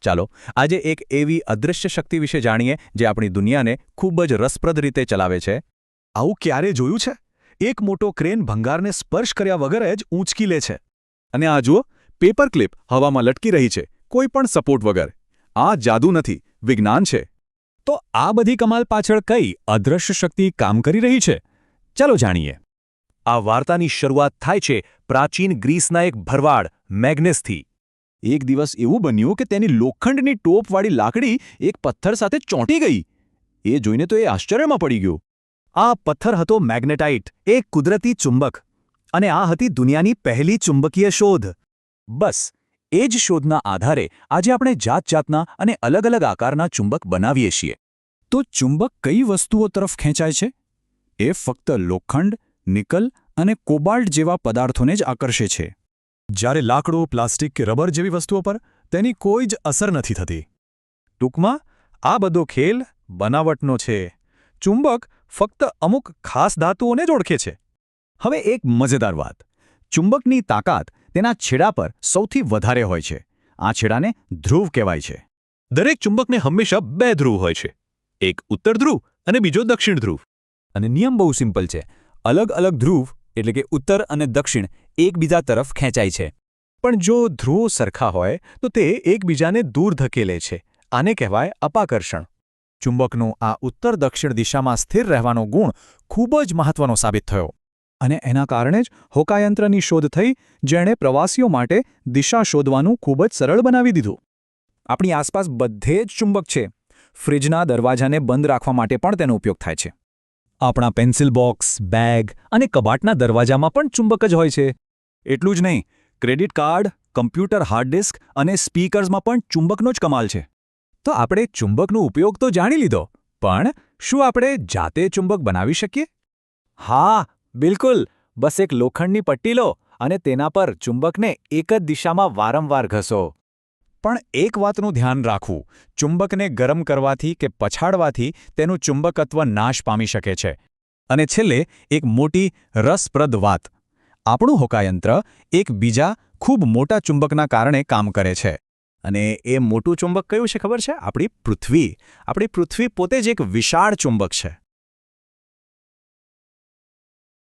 ચાલો આજે એક એવી અદૃશ્ય શક્તિ વિશે જાણીએ જે આપણી દુનિયાને ખૂબ જ રસપ્રદ રીતે ચલાવે છે. આવું ક્યારે જોયું છે? એક મોટો ક્રેન ભંગારને સ્પર્શ કર્યા વગર જ ઊંચકી લે છે. અને આ જુઓ, પેપર ક્લિપ હવામાં લટકી રહી છે, કોઈ પણ સપોર્ટ વગર. આ જાદુ નથી, વિજ્ઞાન છે. તો આ બધી કમાલ પાછળ કઈ અદૃશ્ય શક્તિ કામ કરી રહી છે? ચાલો જાણીએ. આ વાર્તાની શરૂઆત થાય છે પ્રાચીન ગ્રીસના એક ભરવાડ મેગ્નેસથી. એક દિવસ એવું બન્યું કે તેની લોખંડની ટોપવાળી લાકડી એક પથ્થર સાથે ચોંટી ગઈ. એ જોઈને તો એ આશ્ચર્યમાં પડી ગયો. આ પથ્થર હતો મેગ્નેટાઇટ, એક કુદરતી ચુંબક. અને આ હતી દુનિયાની પહેલી ચુંબકીય શોધ. બસ એ જ શોધના આધારે આજે આપણે જાતજાતના અને અલગ અલગ આકારના ચુંબક બનાવીએ છીએ. તો ચુંબક કઈ વસ્તુઓ તરફ ખેંચાય છે? એ ફક્ત લોખંડ, નિકલ અને કોબાલ્ટ જેવા પદાર્થોને જ આકર્ષે છે. જ્યારે લાકડું, પ્લાસ્ટિક કે રબર જેવી વસ્તુઓ પર તેની કોઈ જ અસર નથી થતી. ટૂંકમાં આ બધો ખેલ બનાવટનો છે. ચુંબક ફક્ત અમુક ખાસ ધાતુઓને જ ઓળખે છે. હવે એક મજેદાર વાત. ચુંબકની તાકાત તેના છેડા પર સૌથી વધારે હોય છે. આ છેડાને ધ્રુવ કહેવાય છે. દરેક ચુંબકને હંમેશા બે ધ્રુવ હોય છે, એક ઉત્તર ધ્રુવ અને બીજો દક્ષિણ ધ્રુવ. અને નિયમ બહુ સિમ્પલ છે. અલગ અલગ ધ્રુવ એટલે કે ઉત્તર અને દક્ષિણ એકબીજા તરફ ખેંચાય છે. પણ જો ધ્રુવો સરખા હોય તો તે એકબીજાને દૂર ધકેલે છે. આને કહેવાય અપાકર્ષણ. ચુંબકનો આ ઉત્તર દક્ષિણ દિશામાં સ્થિર રહેવાનો ગુણ ખૂબ જ મહત્વનો સાબિત થયો. અને એના કારણે જ હોકાયંત્રની શોધ થઈ, જેણે પ્રવાસીઓ માટે દિશા શોધવાનું ખૂબ જ સરળ બનાવી દીધું. આપણી આસપાસ બધે જ ચુંબક છે. ફ્રિજના દરવાજાને બંધ રાખવા માટે પણ તેનો ઉપયોગ થાય છે. આપણા પેન્સિલ બોક્સ, બેગ અને કબાટના દરવાજામાં પણ ચુંબક જ હોય છે. એટલું જ નહીં, credit card, computer hard disk અને સ્પીકર્સમાં પણ ચુંબકનો જ કમાલ છે. તો આપણે ચુંબકનો ઉપયોગ તો જાણી લીધો, પણ શું આપણે જાતે ચુંબક બનાવી શકીએ? હા, બિલકુલ. બસ એક લોખંડની પટ્ટી લો અને તેના પર ચુંબકને એક જ દિશામાં વારંવાર ઘસો. પણ એક વાતનું ધ્યાન રાખવું, ચુંબકને ગરમ કરવાથી કે પછાડવાથી તેનું ચુંબકત્વ નાશ પામી શકે છે. અને છેલ્લે એક મોટી રસપ્રદ વાત. આપણું હોકાયંત્ર એક બીજા ખૂબ મોટા ચુંબકના કારણે કામ કરે છે. અને એ મોટું ચુંબક કયું છે ખબર છે? આપણી પૃથ્વી. આપણી પૃથ્વી પોતે જ એક વિશાળ ચુંબક છે.